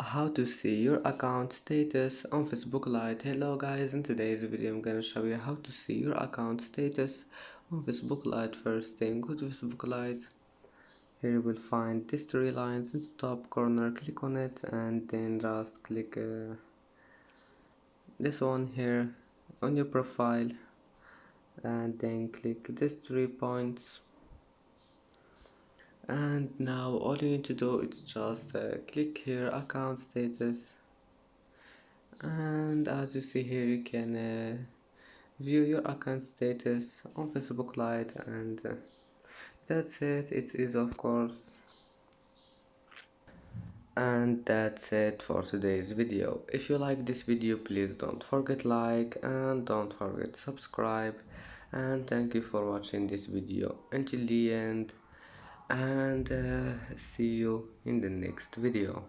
How to see your account status on Facebook Lite. Hello guys, in today's video I'm gonna show you how to see your account status on Facebook Lite. First thing, go to Facebook Lite. Here you will find these three lines in the top corner. Click on it and then just click this one here on your profile, and then click these 3 points. And now all you need to do is just click here account status, and as you see here you can view your account status on Facebook Lite, and that's it. It's easy, of course. And that's it for today's video. If you like this video, please don't forget like and don't forget subscribe, and thank you for watching this video until the end, and see you in the next video.